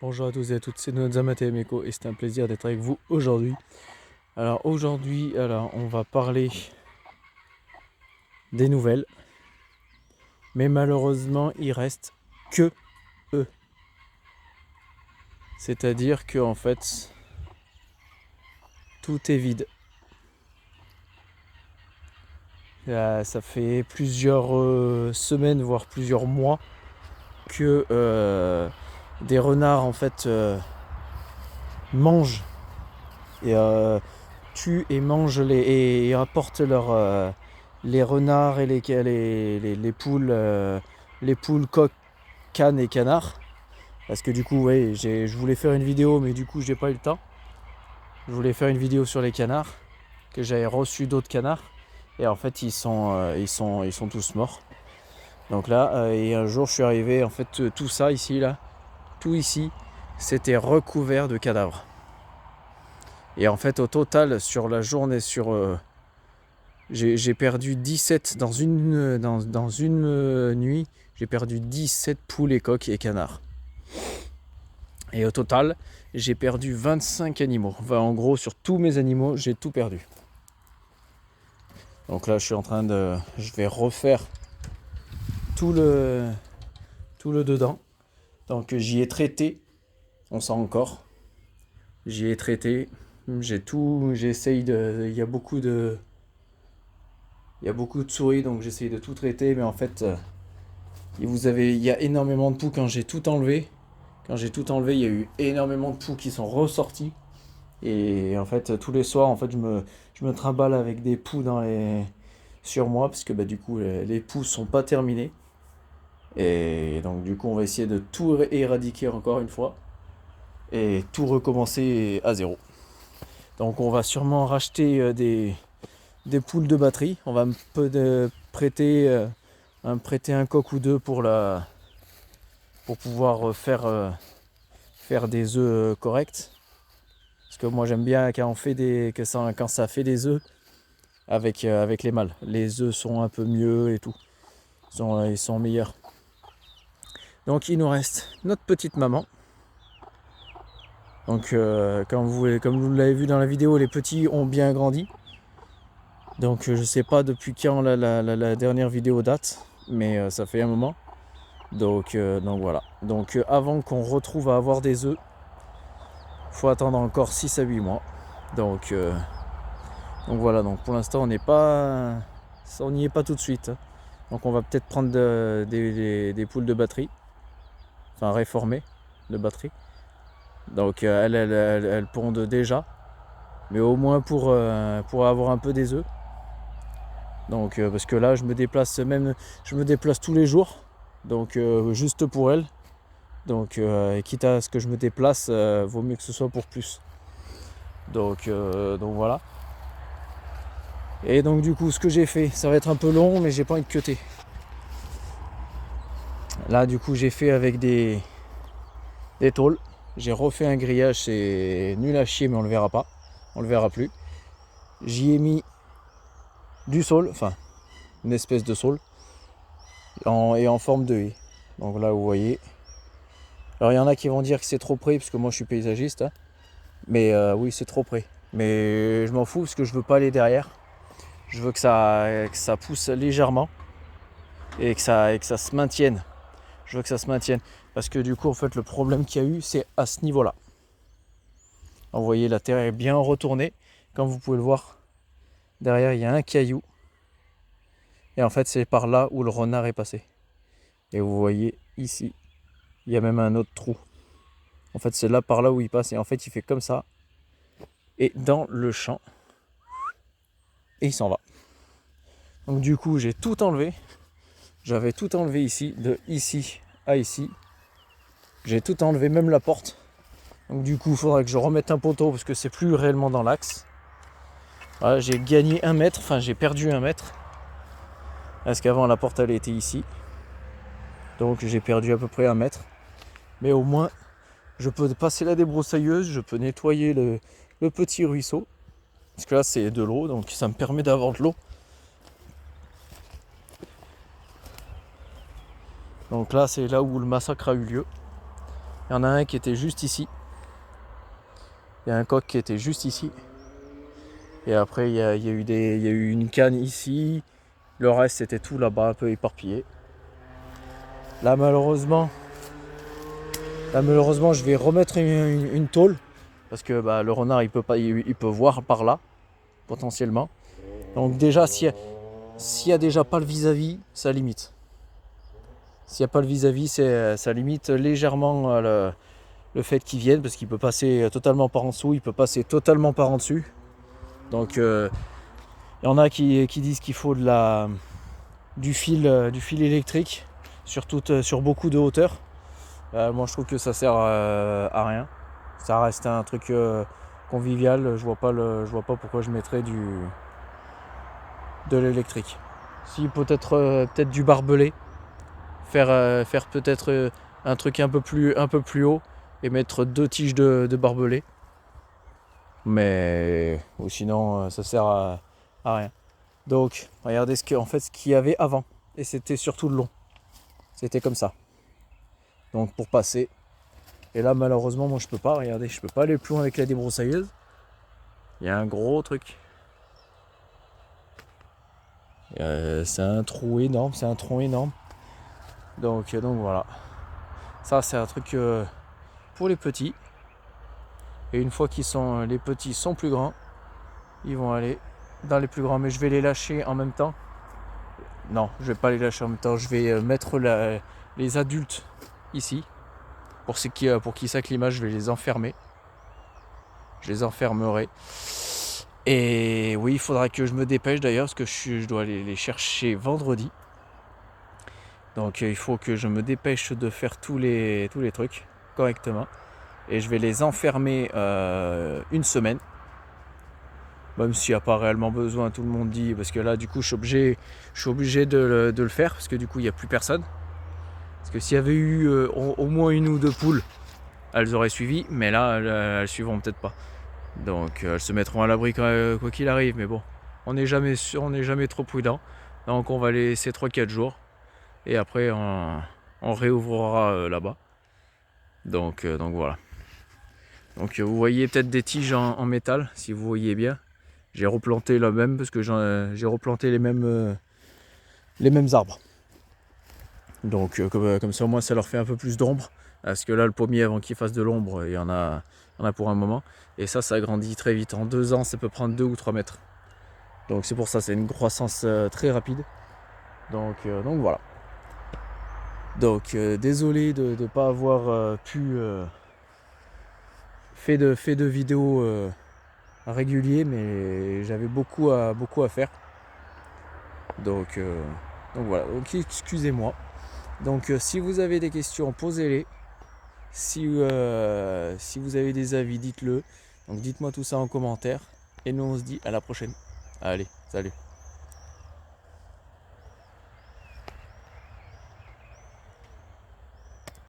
Bonjour à tous et à toutes, c'est Nozamate et Meko et c'est un plaisir d'être avec vous aujourd'hui. Alors aujourd'hui, on va parler des nouvelles, mais malheureusement il reste que eux. C'est-à-dire que en fait, tout est vide. Ça fait plusieurs semaines, voire plusieurs mois, que des renards en fait mangent et tuent et mangent et apportent les renards et les poules, coqs, cannes et canards. Parce que du coup, ouais, je voulais faire une vidéo, mais du coup, j'ai pas eu le temps. Je voulais faire une vidéo sur les canards, que j'avais reçu d'autres canards. Et en fait, ils sont tous morts. Donc là, et un jour, je suis arrivé, en fait, tout ça ici, là, tout ici, c'était recouvert de cadavres. Et en fait, au total, sur la journée, j'ai perdu 17 dans une nuit, j'ai perdu 17 poules et coqs et canards. Et au total, j'ai perdu 25 animaux. Enfin, en gros, sur tous mes animaux, j'ai tout perdu. Donc là, je vais refaire tout le, tout le dedans. Donc j'y ai traité, on sent encore. J'y ai traité, j'essaye de, il y a beaucoup de souris, donc j'essaye de tout traiter, mais en fait, il y a énormément de poux quand j'ai tout enlevé. Quand j'ai tout enlevé, il y a eu énormément de poux qui sont ressortis. Et en fait, tous les soirs, en fait, je me trimballe avec des poux sur moi, parce que bah, du coup, les poux sont pas terminés. Et donc, du coup, on va essayer de tout éradiquer encore une fois et tout recommencer à zéro. Donc, on va sûrement racheter des poules de batterie. On va prêter un coq ou deux pour pouvoir faire des œufs corrects. Parce que moi, j'aime bien quand ça fait des œufs avec les mâles. Les œufs sont un peu mieux et tout. Ils sont meilleurs. Donc il nous reste notre petite maman. Donc comme vous l'avez vu dans la vidéo, les petits ont bien grandi. Donc je sais pas depuis quand la dernière vidéo date, mais ça fait un moment. Donc voilà. Donc avant qu'on retrouve à avoir des œufs, faut attendre encore 6 à 8 mois. Donc, euh, donc voilà, donc pour l'instant on n'y est pas tout de suite. Donc on va peut-être prendre des poules de batterie, enfin réformées de batterie. Donc elles pondent déjà, mais au moins pour avoir un peu des œufs. Donc parce que là je me déplace tous les jours, donc juste pour elles. Donc quitte à ce que je me déplace, vaut mieux que ce soit pour plus. Donc voilà. Et donc du coup ce que j'ai fait, ça va être un peu long, mais j'ai pas envie de cutter. Là du coup j'ai fait avec des tôles. J'ai refait un grillage, c'est nul à chier, mais on le verra pas. On le verra plus. J'y ai mis du saule, enfin une espèce de saule, et en forme de haie. Donc là vous voyez. Alors il y en a qui vont dire que c'est trop près, parce que moi je suis paysagiste, hein. Mais oui c'est trop près. Mais je m'en fous parce que je veux pas aller derrière. Je veux que ça pousse légèrement et que ça se maintienne. Je veux que ça se maintienne. Parce que du coup en fait le problème qu'il y a eu c'est à ce niveau là. Vous voyez la terre est bien retournée. Comme vous pouvez le voir, derrière il y a un caillou. Et en fait c'est par là où le renard est passé. Et vous voyez ici, il y a même un autre trou. En fait c'est là par là où il passe. Et en fait il fait comme ça. Et dans le champ. Et il s'en va. Donc du coup j'ai tout enlevé. J'avais tout enlevé ici, de ici à ici. J'ai tout enlevé, même la porte. Donc du coup il faudrait que je remette un poteau parce que c'est plus réellement dans l'axe. Voilà, j'ai gagné 1 mètre, enfin j'ai perdu 1 mètre. Parce qu'avant la porte elle était ici. Donc j'ai perdu à peu près 1 mètre. Mais au moins je peux passer la débroussailleuse, je peux nettoyer le petit ruisseau. Parce que là c'est de l'eau, donc ça me permet d'avoir de l'eau. Donc là c'est là où le massacre a eu lieu. Il y en a un qui était juste ici. Il y a un coq qui était juste ici. Et après, il y a eu une canne ici. Le reste, c'était tout là-bas, un peu éparpillé. Là, malheureusement, je vais remettre une tôle. Parce que le renard, il peut voir par là, potentiellement. Donc déjà, s'il y a déjà pas le vis-à-vis, ça limite. S'il n'y a pas le vis-à-vis, ça limite légèrement le fait qu'il vienne, parce qu'il peut passer totalement par en dessous, il peut passer totalement par en dessus. Donc il y en a qui disent qu'il faut du fil électrique, sur beaucoup de hauteur. Moi je trouve que ça sert à rien. Ça reste un truc convivial. Je vois pas pourquoi je mettrais de l'électrique. Si peut-être du barbelé, faire peut-être un truc un peu plus haut et mettre 2 tiges de barbelé. Mais ou sinon ça sert à rien. Donc regardez ce qu'il y avait avant. Et c'était surtout le long. C'était comme ça. Donc pour passer. Et là malheureusement moi je peux pas, regardez, je peux pas aller plus loin avec la débroussailleuse. Il y a un gros truc. C'est un trou énorme, Donc voilà. Ça c'est un truc pour les petits. Et une fois les petits sont plus grands, ils vont aller dans les plus grands. Mais je vais les lâcher en même temps. Non, je vais pas les lâcher en même temps. Je vais mettre les adultes ici. Pour qu'ils s'acclimatent, je vais les enfermer. Je les enfermerai. Et oui, il faudra que je me dépêche d'ailleurs, parce que je dois aller les chercher vendredi. Donc il faut que je me dépêche de faire tous les trucs correctement. Et je vais les enfermer une semaine. Même s'il n'y a pas réellement besoin, tout le monde dit, parce que là du coup je suis obligé de le faire, parce que du coup il n'y a plus personne. Parce que s'il y avait eu au moins 1 ou 2 poules, elles auraient suivi, mais là elles suivront peut-être pas. Donc elles se mettront à l'abri quoi qu'il arrive, mais bon, on n'est jamais trop prudent. Donc on va les laisser 3-4 jours, et après on réouvrira là-bas. Donc voilà. Donc vous voyez peut-être des tiges en métal, si vous voyez bien. J'ai replanté la même, parce que j'ai replanté les mêmes arbres. Donc comme ça au moins ça leur fait un peu plus d'ombre. Parce que là le pommier, avant qu'il fasse de l'ombre, il y en a pour un moment. Et ça grandit très vite. En 2 ans ça peut prendre 2 ou 3 mètres. Donc c'est pour ça, c'est une croissance très rapide. Donc voilà. Donc désolé de ne pas avoir pu fait de vidéos réguliers, mais j'avais beaucoup à faire. Donc voilà, donc excusez-moi. Donc si vous avez des questions, posez-les. Si vous avez des avis, dites-le. Donc dites-moi tout ça en commentaire. Et nous on se dit à la prochaine. Allez, salut.